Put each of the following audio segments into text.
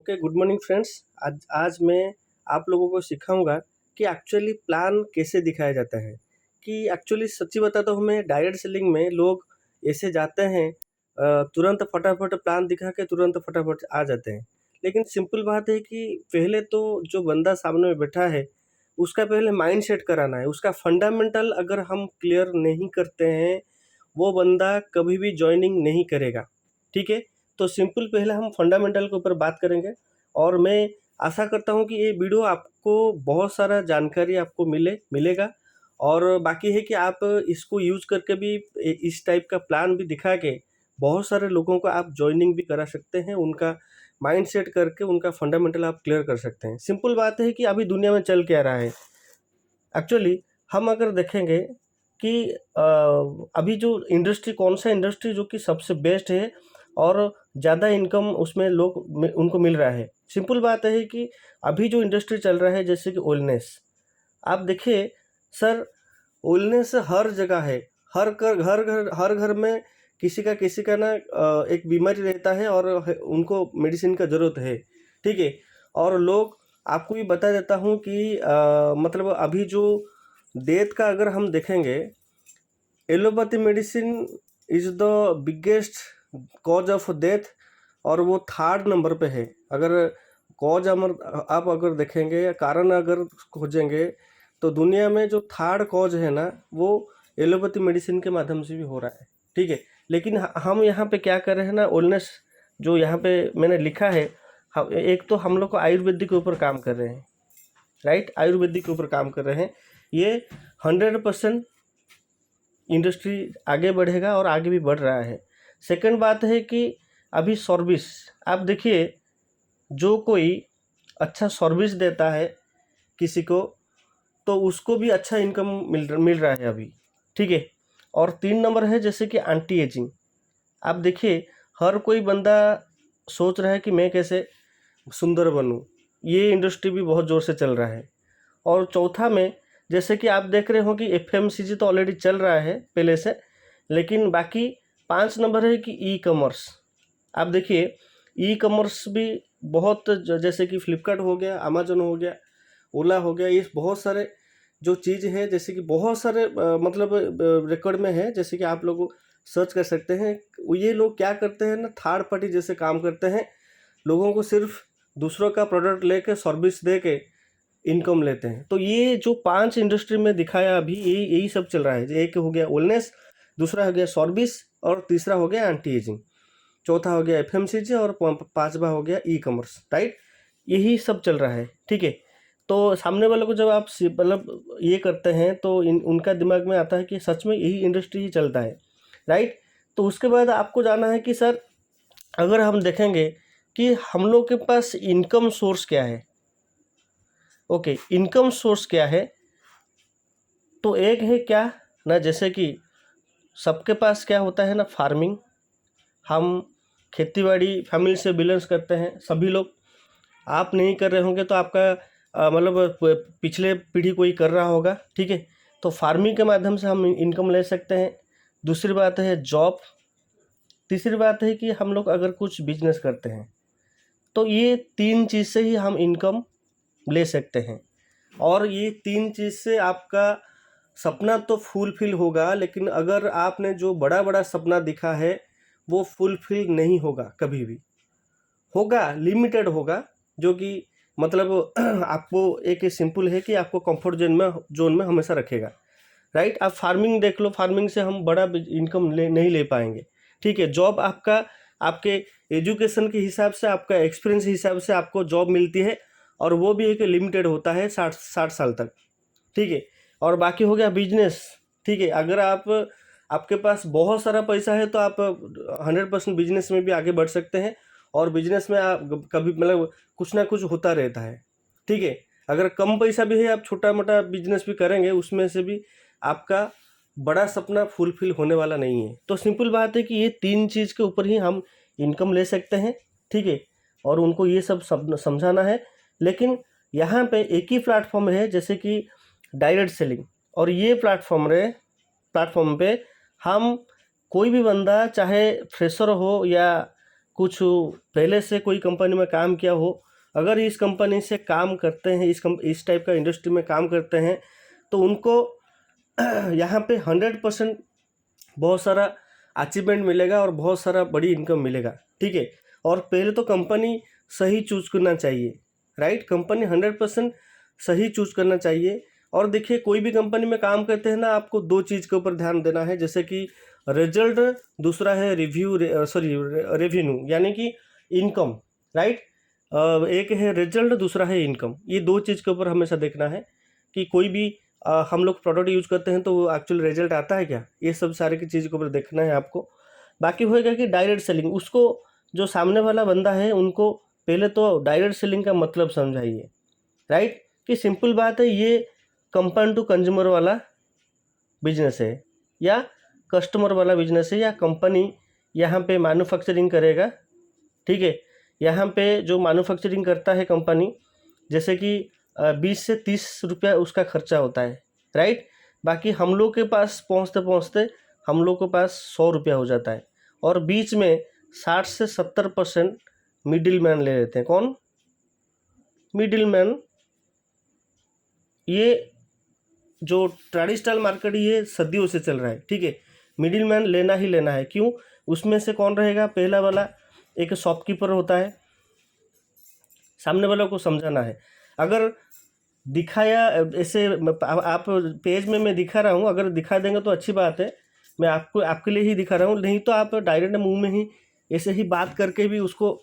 Okay, good morning friends. आज आज मैं आप लोगों को सिखाऊंगा कि एक्चुअली प्लान कैसे दिखाया जाता है। कि एक्चुअली सच्ची बताता हूँ, मैं डायरेक्ट सेलिंग में लोग ऐसे जाते हैं, तुरंत फटाफट प्लान दिखा के तुरंत फटाफट आ जाते हैं। लेकिन सिंपल बात है कि पहले तो जो बंदा सामने में बैठा है उसका पहले माइंड सेट कराना है। उसका फंडामेंटल अगर हम क्लियर नहीं करते हैं, वो बंदा कभी भी जॉइनिंग नहीं करेगा। ठीक है, तो सिंपल पहले हम फंडामेंटल के ऊपर बात करेंगे। और मैं आशा करता हूँ कि ये वीडियो आपको बहुत सारा जानकारी आपको मिलेगा। और बाकी है कि आप इसको यूज करके भी इस टाइप का प्लान भी दिखा के बहुत सारे लोगों को आप जॉइनिंग भी करा सकते हैं। उनका माइंड सेट करके उनका फंडामेंटल आप क्लियर कर सकते हैं। सिंपल बात है कि अभी दुनिया में चल क्या रहा है। एक्चुअली हम अगर देखेंगे कि अभी जो इंडस्ट्री, कौन सा इंडस्ट्री जो कि सबसे बेस्ट है और ज़्यादा इनकम उसमें उनको मिल रहा है। सिंपल बात है कि अभी जो इंडस्ट्री चल रहा है जैसे कि ओलनेस, आप देखिए सर, ओलनेस हर जगह है। हर घर में किसी का ना एक बीमारी रहता है और उनको मेडिसिन का ज़रूरत है। ठीक है, और लोग, आपको भी बता देता हूँ कि मतलब अभी जो डेथ का अगर हम देखेंगे, allopathy medicine is the biggest cause of death और वो थर्ड नंबर पे है। अगर कॉज आप अगर देखेंगे या कारण अगर खोजेंगे, तो दुनिया में जो थर्ड कॉज है ना, वो एलोपैथी मेडिसिन के माध्यम से भी हो रहा है। ठीक है, लेकिन हम यहाँ पे क्या कर रहे हैं ना, ओलनेस जो यहाँ पे मैंने लिखा है, हम एक तो हम लोग को आयुर्वेदिक के ऊपर काम कर रहे हैं, राइट। आयुर्वेदिक के ऊपर काम कर रहे हैं। ये 100% इंडस्ट्री आगे बढ़ेगा और आगे भी बढ़ रहा है। सेकंड बात है कि अभी सर्विस, आप देखिए, जो कोई अच्छा सर्विस देता है किसी को, तो उसको भी अच्छा इनकम मिल रहा है अभी। ठीक है, और 3 नंबर है जैसे कि एंटी एजिंग। आप देखिए, हर कोई बंदा सोच रहा है कि मैं कैसे सुंदर बनूं। ये इंडस्ट्री भी बहुत ज़ोर से चल रहा है। और चौथा में, जैसे कि आप देख रहे हो कि एफएमसीजी तो ऑलरेडी चल रहा है पहले से, लेकिन बाकी 5 नंबर है कि ई कॉमर्स। आप देखिए, ई कॉमर्स भी बहुत जैसे कि फ्लिपकार्ट हो गया, अमेजोन हो गया, ओला हो गया, ये बहुत सारे जो चीज़ है, जैसे कि बहुत सारे मतलब रिकॉर्ड में है, जैसे कि आप लोग सर्च कर सकते हैं। ये लोग क्या करते हैं ना, थर्ड पार्टी जैसे काम करते हैं। लोगों को सिर्फ दूसरों का प्रोडक्ट लेके सर्विस दे के इनकम लेते हैं। तो ये जो 5 इंडस्ट्री में दिखाया अभी, यही सब चल रहा है। एक हो गया वेलनेस, दूसरा हो गया सर्विस, और तीसरा हो गया एंटी एजिंग, चौथा हो गया एफएमसीजी, और पांचवा हो गया ई कॉमर्स, राइट। यही सब चल रहा है। ठीक है, तो सामने वाले को जब आप मतलब ये करते हैं, तो उनका दिमाग में आता है कि सच में यही इंडस्ट्री ही चलता है, राइट। तो उसके बाद आपको जाना है कि सर, अगर हम देखेंगे कि हम लोग के पास इनकम सोर्स क्या है। ओके, इनकम सोर्स क्या है, तो एक है क्या ना, जैसे कि सबके पास क्या होता है ना, फार्मिंग। हम खेतीबाड़ी फैमिली से बिलोंग्स करते हैं सभी लोग। आप नहीं कर रहे होंगे तो आपका मतलब पिछले पीढ़ी कोई कर रहा होगा। ठीक है, तो फार्मिंग के माध्यम से हम इनकम ले सकते हैं। दूसरी बात है जॉब। तीसरी बात है कि हम लोग अगर कुछ बिजनेस करते हैं, तो ये 3 चीज़ से ही हम इनकम ले सकते हैं। और ये 3 चीज़ से आपका सपना तो फुलफिल होगा, लेकिन अगर आपने जो बड़ा बड़ा सपना दिखा है वो फुलफिल नहीं होगा कभी भी। होगा, लिमिटेड होगा, जो कि मतलब आपको एक सिंपल है कि आपको कंफर्ट जोन में हमेशा रखेगा, राइट। आप फार्मिंग देख लो, फार्मिंग से हम बड़ा इनकम नहीं ले पाएंगे। ठीक है, जॉब आपका, आपके एजुकेशन के हिसाब से, आपका एक्सपीरियंस के हिसाब से आपको जॉब मिलती है, और वो भी एक लिमिटेड होता है 60 साल तक। ठीक है, और बाकी हो गया बिजनेस। ठीक है, अगर आपके पास बहुत सारा पैसा है तो आप 100% बिजनेस में भी आगे बढ़ सकते हैं। और बिजनेस में आप कभी मतलब कुछ ना कुछ होता रहता है। ठीक है, अगर कम पैसा भी है, आप छोटा मोटा बिजनेस भी करेंगे, उसमें से भी आपका बड़ा सपना फुलफिल होने वाला नहीं है। तो सिंपल बात है कि ये 3 चीज़ के ऊपर ही हम इनकम ले सकते हैं। ठीक है, और उनको ये सब समझाना है। लेकिन यहाँ पे एक ही प्लेटफॉर्म है जैसे कि डायरेक्ट सेलिंग, और ये प्लेटफॉर्म पे हम, कोई भी बंदा चाहे फ्रेशर हो या कुछ पहले से कोई कंपनी में काम किया हो, अगर इस कंपनी से काम करते हैं, इस टाइप का इंडस्ट्री में काम करते हैं, तो उनको यहाँ पे 100% बहुत सारा अचीवमेंट मिलेगा और बहुत सारा बड़ी इनकम मिलेगा, ठीक है। और पहले तो कंपनी सही चूज करना चाहिए, राइट। कंपनी 100% सही चूज करना चाहिए। और देखिए, कोई भी कंपनी में काम करते हैं ना, आपको दो चीज़ के ऊपर ध्यान देना है, जैसे कि रिजल्ट, दूसरा है रेवेन्यू, यानी कि इनकम, राइट। एक है रिजल्ट, दूसरा है इनकम। ये दो चीज़ के ऊपर हमेशा देखना है कि कोई भी हम लोग प्रोडक्ट यूज करते हैं तो वो एक्चुअल रिजल्ट आता है क्या, ये सब सारे की चीज़ के ऊपर देखना है आपको। बाकी होएगा कि डायरेक्ट सेलिंग, उसको जो सामने वाला बंदा है उनको पहले तो डायरेक्ट सेलिंग का मतलब समझाइए, राइट। कि सिंपल बात है, ये कंपनी टू कंज्यूमर वाला बिजनेस है या कस्टमर वाला बिजनेस है, या कंपनी यहाँ पे मैन्युफैक्चरिंग करेगा, ठीक है। यहाँ पे जो मैन्युफैक्चरिंग करता है कंपनी, जैसे कि 20 से 30 रुपया उसका खर्चा होता है, राइट। बाकी हम लोग के पास पहुँचते पहुँचते हम लोग के पास 100 रुपया हो जाता है, और बीच में 60 से 70% मिडिल मैन ले लेते हैं। कौन? Middle man. ये जो ट्रेडिशनल मार्केट ये सदियों से चल रहा है, ठीक है। मिडिल मैन लेना ही लेना है। क्यों? उसमें से कौन रहेगा? पहला वाला एक शॉपकीपर होता है, सामने वालों को समझाना है। अगर दिखाया ऐसे आप पेज में मैं दिखा रहा हूँ, अगर दिखा देंगे तो अच्छी बात है, मैं आपको आपके लिए ही दिखा रहा हूँ, नहीं तो आप डायरेक्ट मुंह में ही ऐसे ही बात करके भी उसको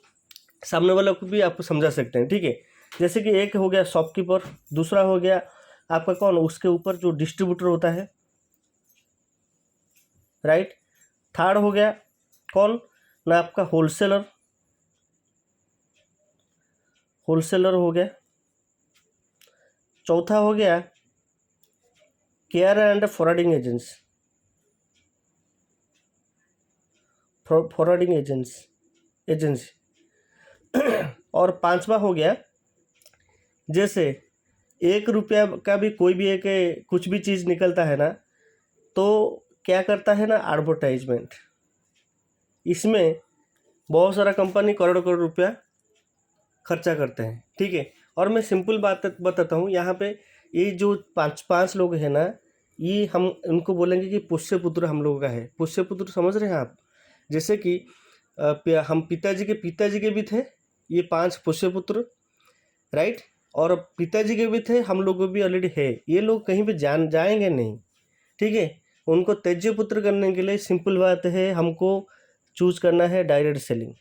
सामने वालों को भी आप समझा सकते हैं, ठीक है। जैसे कि एक हो गया शॉपकीपर, दूसरा हो गया आपका कौन, उसके ऊपर जो डिस्ट्रीब्यूटर होता है, राइट। थर्ड हो गया कौन ना, आपका होलसेलर हो गया। चौथा हो गया केयर एंड फॉरवर्डिंग एजेंसी। और पांचवा हो गया, जैसे 1 रुपया का भी कोई भी एक कुछ भी चीज़ निकलता है ना, तो क्या करता है ना, एडवर्टाइजमेंट। इसमें बहुत सारा कंपनी करोड़ करोड़ रुपया खर्चा करते हैं, ठीक है। और मैं सिंपल बात बताता हूँ, यहाँ पे ये जो पांच लोग हैं ना, ये हम उनको बोलेंगे कि पुष्य पुत्र हम लोगों का है। पुष्य पुत्र समझ रहे हैं आप? जैसे कि हम पिताजी के भी थे ये 5 पुष्य पुत्र, राइट। और पिताजी के भी थे, हम लोग को भी ऑलरेडी है। ये लोग कहीं भी जाएंगे नहीं, ठीक है। उनको तेज्य पुत्र करने के लिए सिंपल बात है, हमको चूज करना है डायरेक्ट सेलिंग,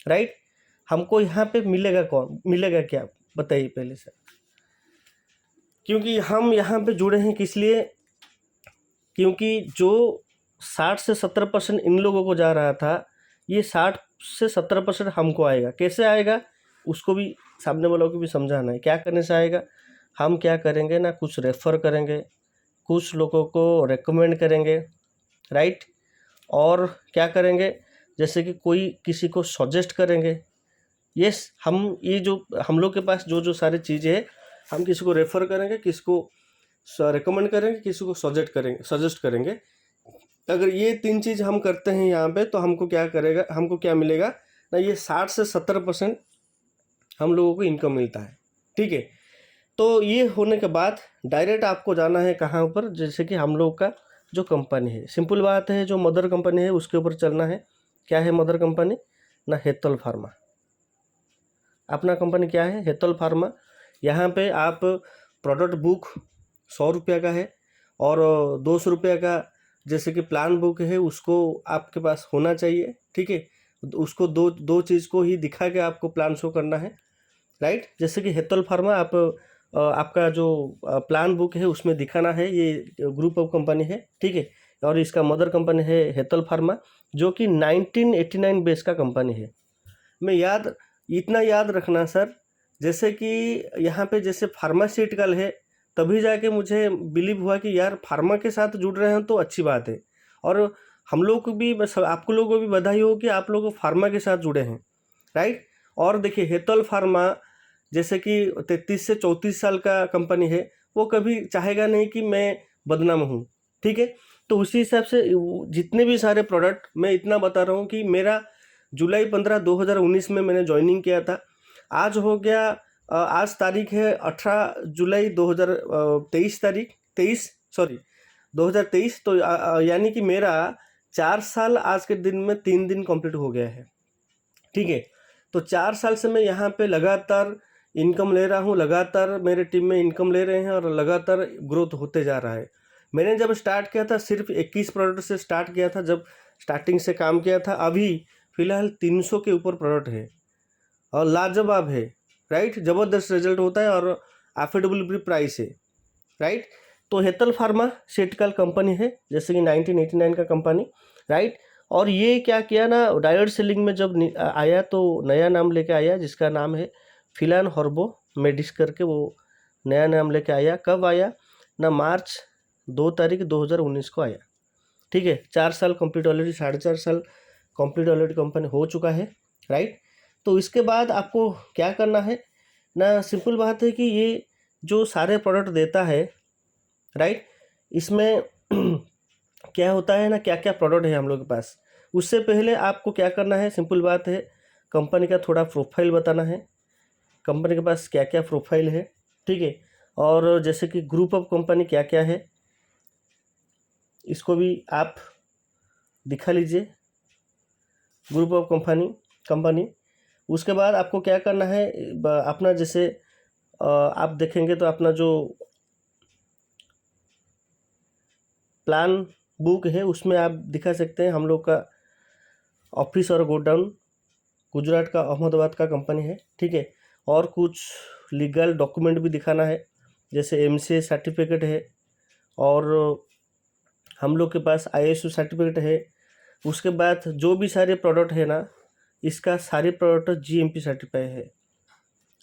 राइट। हमको यहाँ पे मिलेगा क्या, बताइए पहले से। क्योंकि हम यहाँ पे जुड़े हैं किस लिए? क्योंकि जो 60 से 70% इन लोगों को जा रहा था, ये 60 से 70% हमको आएगा। कैसे आएगा उसको भी सामने वालों को भी समझाना है। क्या करने से आएगा? हम क्या करेंगे ना, कुछ रेफ़र करेंगे, कुछ लोगों को रेकमेंड करेंगे, राइट। और क्या करेंगे, जैसे कि कोई किसी को सजेस्ट करेंगे। यस, हम ये जो हम लोग के पास जो सारी चीज़ें हैं, हम किसी को रेफ़र करेंगे, किसी को रेकमेंड करेंगे, किसी को सजेस्ट करेंगे। अगर ये 3 चीज़ हम करते हैं यहाँ पे, तो हमको क्या मिलेगा ना, ये 60 से 70% हम लोगों को इनकम मिलता है, ठीक है। तो ये होने के बाद डायरेक्ट आपको जाना है कहाँ पर, जैसे कि हम लोग का जो कंपनी है, सिंपल बात है, जो मदर कंपनी है उसके ऊपर चलना है। क्या है मदर कंपनी ना? हेतल फार्मा। अपना कंपनी क्या है? हेतल फार्मा। यहाँ पे आप प्रोडक्ट बुक 100 रुपया का है, और 200 रुपया का जैसे कि प्लान बुक है, उसको आपके पास होना चाहिए, ठीक है। उसको दो चीज़ को ही दिखा के आपको प्लान शो करना है, राइट। जैसे कि हेतल फार्मा आपका जो प्लान बुक है उसमें दिखाना है, ये ग्रुप ऑफ कंपनी है, ठीक है। और इसका मदर कंपनी है हेतल फार्मा, जो कि 1989 बेस का कंपनी है। मैं इतना याद रखना सर, जैसे कि यहाँ पे जैसे फार्मास्यूटिकल है, तभी जाके मुझे बिलीव हुआ कि यार फार्मा के साथ जुड़ रहे हैं तो अच्छी बात है। और हम लोग को भी, बस आपको लोगों को भी बधाई हो कि आप लोग फार्मा के साथ जुड़े हैं, राइट। और देखिए हेतल फार्मा जैसे कि 33 से 34 साल का कंपनी है, वो कभी चाहेगा नहीं कि मैं बदनाम हूँ, ठीक है। तो उसी हिसाब से जितने भी सारे प्रोडक्ट, मैं इतना बता रहा हूँ कि मेरा जुलाई 15 2019 में मैंने ज्वाइनिंग किया था। आज हो गया आज तारीख है 18 जुलाई 2023 तारीख 23 सॉरी 2023। तो यानी कि मेरा 4 साल आज के दिन में 3 दिन कंप्लीट हो गया है। ठीक है, तो 4 साल से मैं यहाँ पे लगातार इनकम ले रहा हूँ, लगातार मेरे टीम में इनकम ले रहे हैं और लगातार ग्रोथ होते जा रहा है। मैंने जब स्टार्ट किया था सिर्फ 21 प्रोडक्ट से स्टार्ट किया था, जब स्टार्टिंग से काम किया था। अभी फ़िलहाल 300 के ऊपर प्रोडक्ट है और लाजवाब है, राइट। ज़बरदस्त रिजल्ट होता है और अफोर्डेबल भी प्राइस है, राइट। तो हेतल फार्मास्यूटिकल कंपनी है, जैसे कि 1989 का कंपनी, राइट। और ये क्या किया ना, डायरेक्ट सेलिंग में जब आया तो नया नाम लेके आया जिसका नाम है फिलान हॉर्बो मेडिस करके, वो नया नाम लेके आया। कब आया ना, मार्च 2 तारीख 2019 को आया। ठीक है, 4 साल कंप्लीट ऑलरेडी, 4.5 साल कंप्लीट ऑलरेडी कंपनी हो चुका है, राइट। तो इसके बाद आपको क्या करना है ना, सिंपल बात है कि ये जो सारे प्रोडक्ट देता है, राइट, इसमें क्या होता है ना, क्या क्या प्रोडक्ट है हम लोग के पास। उससे पहले आपको क्या करना है, सिंपल बात है, कंपनी का थोड़ा प्रोफाइल बताना है, कंपनी के पास क्या क्या प्रोफाइल है। ठीक है, और जैसे कि ग्रुप ऑफ कंपनी क्या क्या है, इसको भी आप दिखा लीजिए, ग्रुप ऑफ कंपनी। उसके बाद आपको क्या करना है, अपना जैसे आप देखेंगे तो अपना जो प्लान बुक है उसमें आप दिखा सकते हैं हम लोग का ऑफिस और गोडाउन गुजरात का अहमदाबाद का कंपनी है। ठीक है, और कुछ लीगल डॉक्यूमेंट भी दिखाना है, जैसे एमसीए सर्टिफिकेट है और हम लोग के पास आईएसओ सर्टिफिकेट है। उसके बाद जो भी सारे प्रोडक्ट है ना, इसका सारे प्रोडक्ट जीएमपी सर्टिफाई है,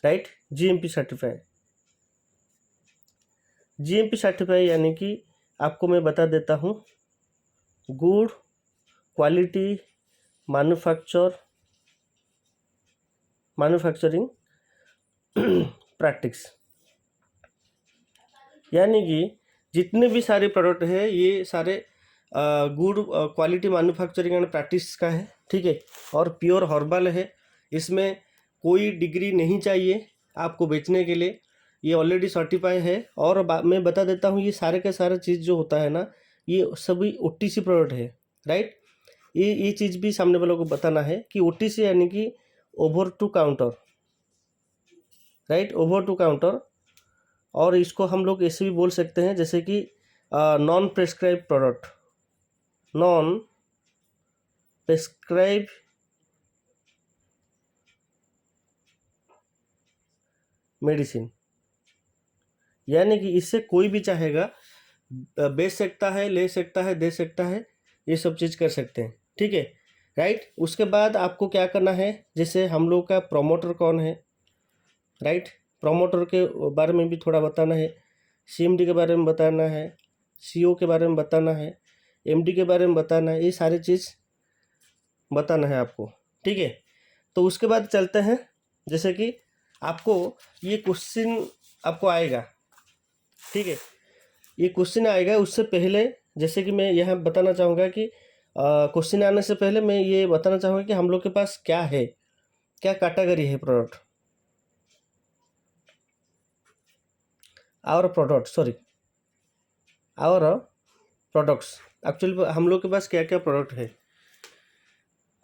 राइट। जीएमपी सर्टिफाई यानी कि आपको मैं बता देता हूँ, गुड क्वालिटी मैन्युफैक्चरिंग प्रैक्टिस, यानी कि जितने भी सारे प्रोडक्ट है ये सारे good quality manufacturing and practice का है। ठीक है, और प्योर हर्बल है, इसमें कोई डिग्री नहीं चाहिए आपको बेचने के लिए, ये ऑलरेडी सर्टिफाई है। और मैं बता देता हूँ, ये सारे के सारे चीज़ जो होता है ना, ये सभी ओटीसी प्रोडक्ट है, राइट। ये चीज़ भी सामने वालों को बताना है कि ओटीसी यानी कि over to counter, right, over to counter. और इसको हम लोग ऐसे भी बोल सकते हैं जैसे कि non prescribe product, non prescribe medicine, यानी कि इससे कोई भी चाहेगा बेच सकता है, ले सकता है, दे सकता है, ये सब चीज़ कर सकते हैं। ठीक है, राइट। उसके बाद आपको क्या करना है, जैसे हम लोग का प्रोमोटर कौन है, राइट, प्रोमोटर के बारे में भी थोड़ा बताना है, सीएमडी के बारे में बताना है, सीओ के बारे में बताना है, एमडी के बारे में बताना है, ये सारी चीज़ बताना है आपको। ठीक है, तो उसके बाद चलते हैं, जैसे कि आपको ये क्वेश्चन आपको आएगा। ठीक है, ये क्वेश्चन आएगा, उससे पहले जैसे कि मैं यहाँ बताना चाहूँगा कि क्वेश्चन आने से पहले मैं ये बताना चाहूँगा कि हम लोग के पास क्या है, क्या कैटेगरी है प्रोडक्ट, आवर प्रोडक्ट्स एक्चुअली हम लोग के पास क्या क्या प्रोडक्ट है।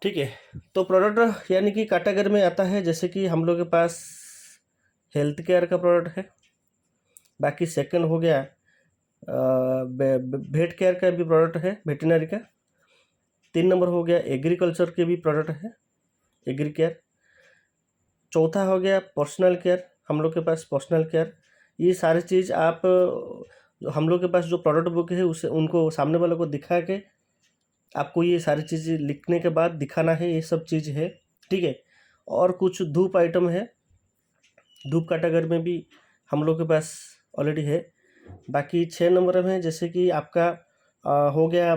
ठीक है, तो प्रोडक्ट यानी कि कैटेगरी में आता है, जैसे कि हम लोग के पास हेल्थ केयर का प्रोडक्ट है, बाकी सेकंड हो गया वेट केयर का भी प्रोडक्ट है, वेटनरी का। 3 नंबर हो गया एग्रीकल्चर के भी प्रोडक्ट है, एग्री केयर। चौथा हो गया पर्सनल केयर, हम लोग के पास पर्सनल केयर। ये सारी चीज़ आप हम लोग के पास जो प्रोडक्ट बुक है उसे उनको सामने वालों को दिखा के आपको ये सारी चीज़ें लिखने के बाद दिखाना है, ये सब चीज़ है। ठीक है, और कुछ धूप आइटम है, धूप कैटेगरी में भी हम लोग के पास ऑलरेडी है। बाकी 6 नंबर में जैसे कि आपका हो गया,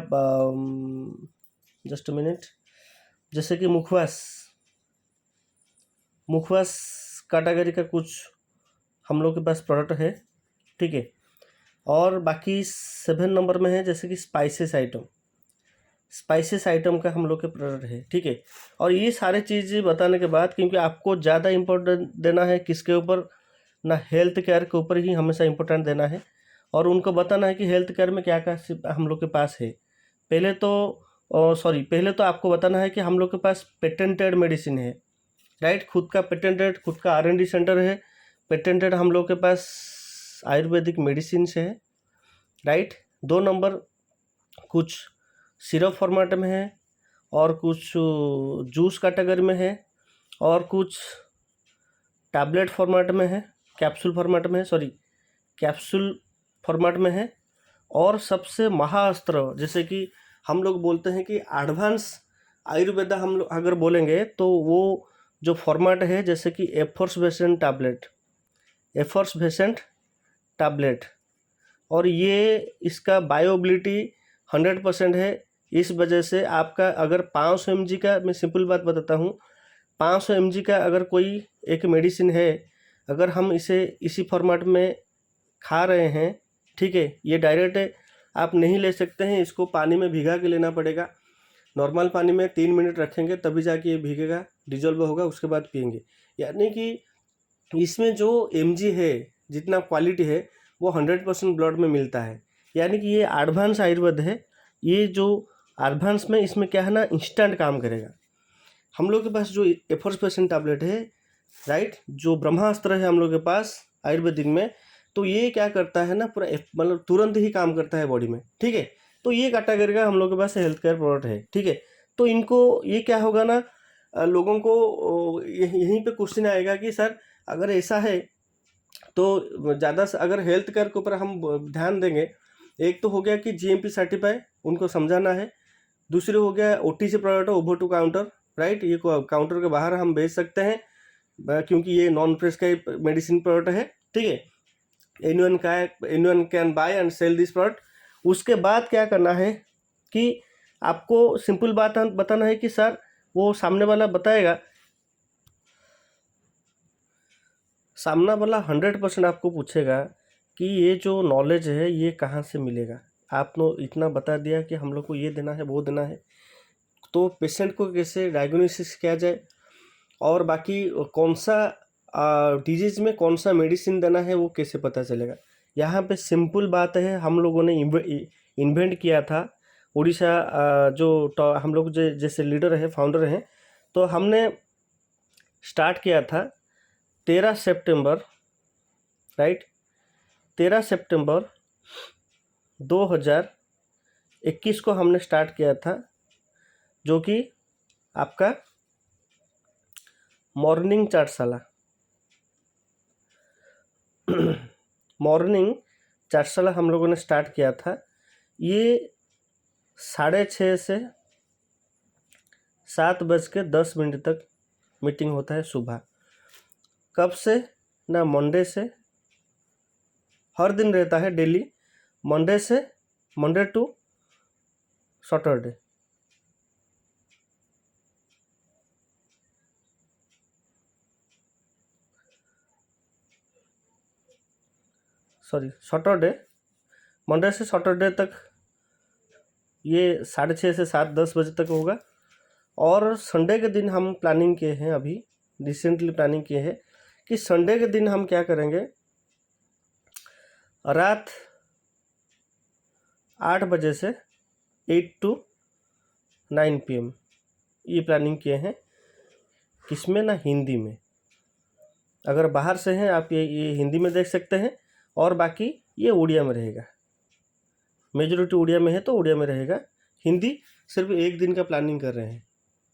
जस्ट मिनट, जैसे कि मुखवास कैटेगरी का कुछ हम लोग के पास प्रोडक्ट है। ठीक है, और बाकी 7 नंबर में है जैसे कि स्पाइसेस आइटम, स्पाइसेस आइटम का हम लोग के प्रोडक्ट है, ठीक है। और ये सारे चीज़ें बताने के बाद, क्योंकि आपको ज़्यादा इम्पोर्टेंट देना है किसके ऊपर, ना हेल्थ केयर के ऊपर ही हमेशा इम्पोर्टेंट देना है, और उनको बताना है कि हेल्थ केयर में क्या क्या हम लोग के पास है। पहले तो आपको बताना है कि हम लोग के पास पेटेंटेड मेडिसिन है, राइट। खुद का पेटेंटेड, खुद का R&D सेंटर है, पेटेंटेड हम लोग के पास आयुर्वेदिक मेडिसिन है, राइट। 2 नंबर, कुछ सिरप फॉर्मेट में है, और कुछ जूस कैटेगरी में है, और कुछ टैबलेट फॉर्मेट में है, कैप्सूल फॉर्मेट में है, कैप्सूल फॉर्मेट में है। और सबसे महाअस्त्र, जैसे कि हम लोग बोलते हैं कि एडवांस आयुर्वेदा हम लोग अगर बोलेंगे तो वो जो फॉर्मेट है, जैसे कि एफर्सवेसेंट टैबलेट, और ये इसका बायोबिलिटी 100% है। इस वजह से आपका अगर 500 mg का, मैं सिंपल बात बताता हूँ, 500 mg का अगर कोई एक मेडिसिन है, अगर हम इसे इसी फॉर्मेट में खा रहे हैं, ठीक है, ये डायरेक्ट आप नहीं ले सकते हैं, इसको पानी में भिगा के लेना पड़ेगा। नॉर्मल पानी में 3 मिनट रखेंगे तभी जाके ये भीगेगा, डिजोल्व होगा, उसके बाद पियेंगे। यानी कि इसमें जो mg है, जितना क्वालिटी है, वो 100% ब्लड में मिलता है। यानी कि ये एडवांस आयुर्वेद है। ये जो एडवांस में इसमें क्या है ना, इंस्टेंट काम करेगा। हम लोग के पास जो एफर्सवेसेंट टैबलेट है, राइट, जो ब्रह्मास्त्र है हम लोग के पास आयुर्वेदिक में, तो ये क्या करता है ना, पूरा मतलब तुरंत ही काम करता है बॉडी में, ठीक है। तो ये कैटेगरी का हम लोग के पास हेल्थ केयर प्रोडक्ट है, ठीक है। तो इनको ये क्या होगा ना, लोगों को यहीं पे क्वेश्चन आएगा कि सर अगर ऐसा है तो ज़्यादा से अगर हेल्थ केयर के ऊपर हम ध्यान देंगे, एक तो हो गया कि GMP सर्टिफाई उनको समझाना है, दूसरे हो गया OTC product, over to counter, right. ये काउंटर के बाहर हम बेच सकते हैं, क्योंकि ये नॉन प्रेस्क्राइब मेडिसिन प्रोडक्ट है, ठीक है। Anyone can buy and sell this product. उसके बाद क्या करना है कि आपको सिंपल बात बताना है कि सर, वो सामने वाला बताएगा, सामना वाला 100% आपको पूछेगा कि ये जो नॉलेज है ये कहाँ से मिलेगा। आपने इतना बता दिया कि हम लोग को ये देना है, वो देना है, तो पेशेंट को कैसे डायग्नोसिस किया जाए, और बाकी कौन सा डिजीज़ में कौन सा मेडिसिन देना है वो कैसे पता चलेगा। यहाँ पे सिंपल बात है, हम लोगों ने इन्वेंट किया था उड़ीसा, हम लोग जैसे लीडर है, फाउंडर हैं, तो हमने स्टार्ट किया था 13 सितंबर, राइट, 13 सितंबर 2021 को हमने स्टार्ट किया था, जो कि आपका मॉर्निंग चाटशाला हम लोगों ने स्टार्ट किया था। ये 6:30 से 7:10 तक मीटिंग होता है सुबह। कब से ना, मंडे से, हर दिन रहता है, daily, Monday to Saturday. Saturday, Monday से सैटरडे तक ये 6:30 से 7-10 बजे तक होगा। और संडे के दिन हम प्लानिंग किए हैं, अभी रिसेंटली प्लानिंग किए हैं कि संडे के दिन हम क्या करेंगे, रात 8 बजे से 8 to 9 PM ये प्लानिंग किए हैं। किसमें ना, हिंदी में। अगर बाहर से हैं आप, ये हिंदी में देख सकते हैं, और बाकी ये उड़िया में रहेगा। मेजॉरिटी उड़िया में है तो उड़िया में रहेगा, हिंदी सिर्फ एक दिन का प्लानिंग कर रहे हैं,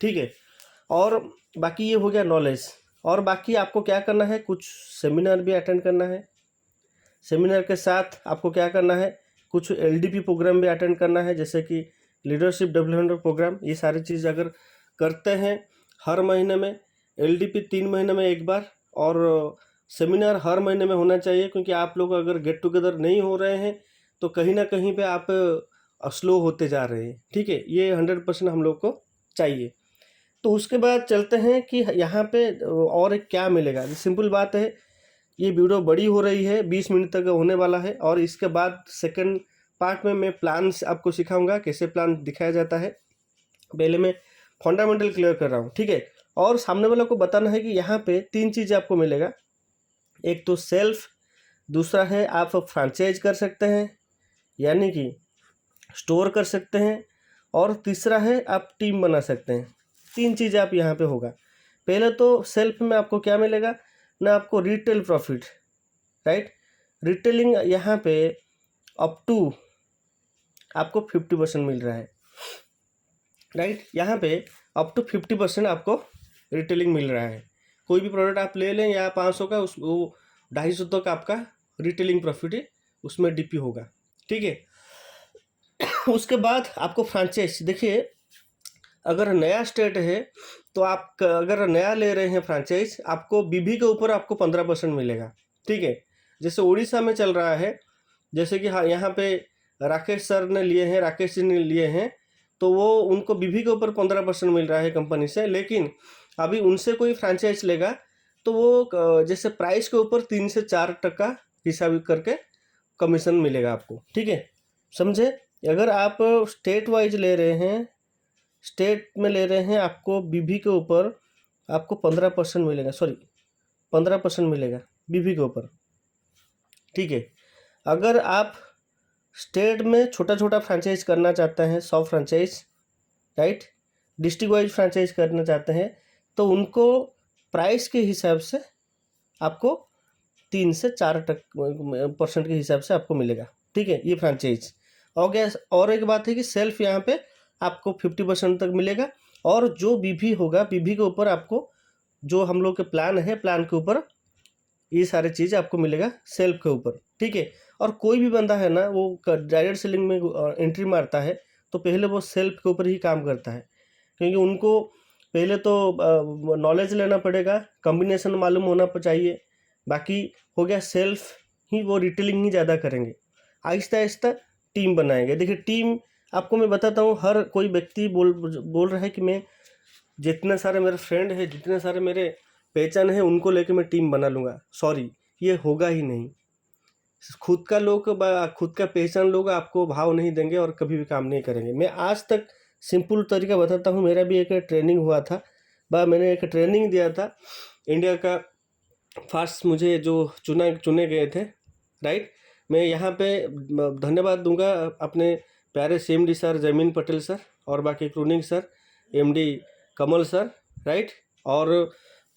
ठीक है। और बाकी ये हो गया नॉलेज। और बाकी आपको क्या करना है, कुछ सेमिनार भी अटेंड करना है। सेमिनार के साथ आपको क्या करना है, कुछ LDP प्रोग्राम भी अटेंड करना है, जैसे कि लीडरशिप डेवलपमेंट प्रोग्राम। ये सारी चीज़ अगर करते हैं हर महीने में, LDP 3 महीने में एक बार, और सेमिनार हर महीने में होना चाहिए, क्योंकि आप लोग अगर गेट टुगेदर नहीं हो रहे हैं तो कहीं ना कहीं पे आप स्लो होते जा रहे हैं, ठीक है। ये 100% हम लोग को चाहिए। तो उसके बाद चलते हैं कि यहाँ पे और क्या मिलेगा। सिंपल बात है, ये वीडियो बड़ी हो रही है, 20 मिनट तक होने वाला है, और इसके बाद सेकंड पार्ट में मैं प्लान आपको सिखाऊंगा कैसे प्लान दिखाया जाता है। पहले मैं फंडामेंटल क्लियर कर रहा हूँ, ठीक है। और सामने वालों को बताना है कि यहाँ पे 3 चीज़ें आपको मिलेगा। एक तो सेल्फ, दूसरा है आप फ्रेंचाइज कर सकते हैं यानी कि स्टोर कर सकते हैं, और तीसरा है आप टीम बना सकते हैं। 3 चीज़ें आप यहाँ पे होगा। पहले तो सेल्फ में आपको क्या मिलेगा ना, आपको रिटेल प्रॉफिट, राइट। रिटेलिंग यहाँ पे अप टू आपको 50% मिल रहा है, राइट। यहाँ पे अप टू 50% आपको रिटेलिंग मिल रहा है। कोई भी प्रोडक्ट आप ले लें या 500 का, उस वो 250 तक आपका रिटेलिंग प्रॉफिट है, उसमें डीपी होगा, ठीक है। उसके बाद आपको फ्रेंचाइज, देखिए अगर नया स्टेट है तो आप अगर नया ले रहे हैं फ्रेंचाइज, आपको बीबी के ऊपर आपको 15% मिलेगा, ठीक है। जैसे उड़ीसा में चल रहा है, जैसे कि हाँ यहाँ पे राकेश सर ने लिए हैं, राकेश जी ने लिए हैं, तो वो उनको बीबी के ऊपर 15% मिल रहा है कंपनी से। लेकिन अभी उनसे कोई फ्रेंचाइज लेगा तो वो जैसे प्राइस के ऊपर 3 से 4% हिसाब करके कमीशन मिलेगा आपको, ठीक है, समझे। अगर आप स्टेट वाइज ले रहे हैं, स्टेट में ले रहे हैं, आपको बीबी के ऊपर आपको 15% मिलेगा, सॉरी 15% मिलेगा बीबी के ऊपर, ठीक है। अगर आप स्टेट में छोटा छोटा फ्रेंचाइज करना चाहते हैं, 100 franchise, right, district wise franchise करना चाहते हैं, तो उनको प्राइस के हिसाब से आपको 3 से 4% के हिसाब से आपको मिलेगा, ठीक है। ये फ्रेंचाइज हो गया। और एक बात है कि सेल्फ यहाँ पे आपको 50% तक मिलेगा, और जो बीबी होगा, बीबी के ऊपर आपको जो हम लोग के प्लान है, प्लान के ऊपर ये सारे चीज़ आपको मिलेगा सेल्फ के ऊपर, ठीक है। और कोई भी बंदा है ना, वो डायरेक्ट सेलिंग में एंट्री मारता है तो पहले वो सेल्फ के ऊपर ही काम करता है, क्योंकि उनको पहले तो नॉलेज लेना पड़ेगा, कॉम्बिनेशन मालूम होना चाहिए। बाकी हो गया सेल्फ ही, वो रिटेलिंग ही ज़्यादा करेंगे, आहिस्ता आहिस्ता टीम बनाएंगे। देखिए टीम आपको मैं बताता हूँ, हर कोई व्यक्ति बोल रहा है कि मैं जितने सारे मेरे फ्रेंड हैं, जितने सारे मेरे पहचान है, उनको लेके मैं टीम बना लूँगा। सॉरी, ये होगा ही नहीं। खुद का लोग, खुद का पहचान लोग आपको भाव नहीं देंगे और कभी भी काम नहीं करेंगे। मैं आज तक सिंपल तरीका बताता हूँ। मेरा भी एक ट्रेनिंग हुआ था, मैंने एक ट्रेनिंग दिया था इंडिया का फर्स्ट, मुझे जो चुने गए थे, राइट। मैं यहाँ पे धन्यवाद दूंगा अपने प्यारे CMD सर जमीन पटेल सर, और बाकी क्रूनिंग सर, MD कमल सर, राइट। और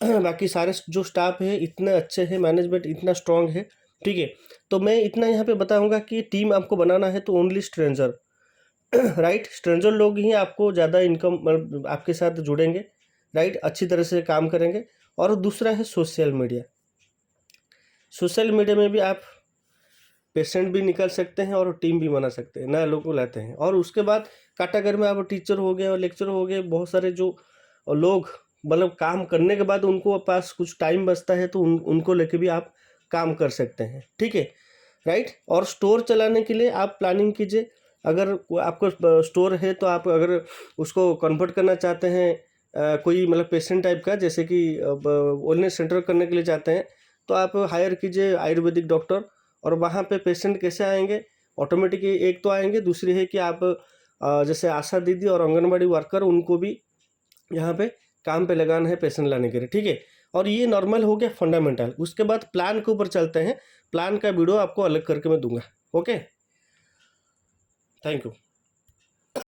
बाकी सारे जो स्टाफ है इतने अच्छे हैं, मैनेजमेंट इतना स्ट्रांग है, ठीक है। तो मैं इतना यहाँ पे बताऊंगा कि टीम आपको बनाना है तो ओनली स्ट्रेंजर, राइट। स्ट्रेंजर लोग ही आपको ज़्यादा इनकम आपके साथ जुड़ेंगे, राइट, अच्छी तरह से काम करेंगे। और दूसरा है सोशल मीडिया। सोशल मीडिया में भी आप पेशेंट भी निकल सकते हैं और टीम भी बना सकते हैं, नए लोगों को लाते हैं। और उसके बाद कैटेगरी में आप टीचर हो गए और लेक्चर हो गए, बहुत सारे जो लोग मतलब काम करने के बाद उनको पास कुछ टाइम बचता है तो उनको लेके भी आप काम कर सकते हैं, ठीक है, राइट। और स्टोर चलाने के लिए आप प्लानिंग कीजिए। अगर आपको स्टोर है तो आप अगर उसको कन्वर्ट करना चाहते हैं कोई मतलब पेशेंट टाइप का, जैसे कि वेलनेस सेंटर करने के लिए चाहते हैं, तो आप हायर कीजिए आयुर्वेदिक डॉक्टर। और वहाँ पे पेशेंट कैसे आएंगे, ऑटोमेटिक एक तो आएंगे, दूसरी है कि आप जैसे आशा दीदी और आंगनबाड़ी वर्कर, उनको भी यहाँ पे काम पे लगाना है पेशेंट लाने के लिए, ठीक है। और ये नॉर्मल हो गया फंडामेंटल। उसके बाद प्लान के ऊपर चलते हैं। प्लान का वीडियो आपको अलग करके मैं दूंगा, ओके। Thank you.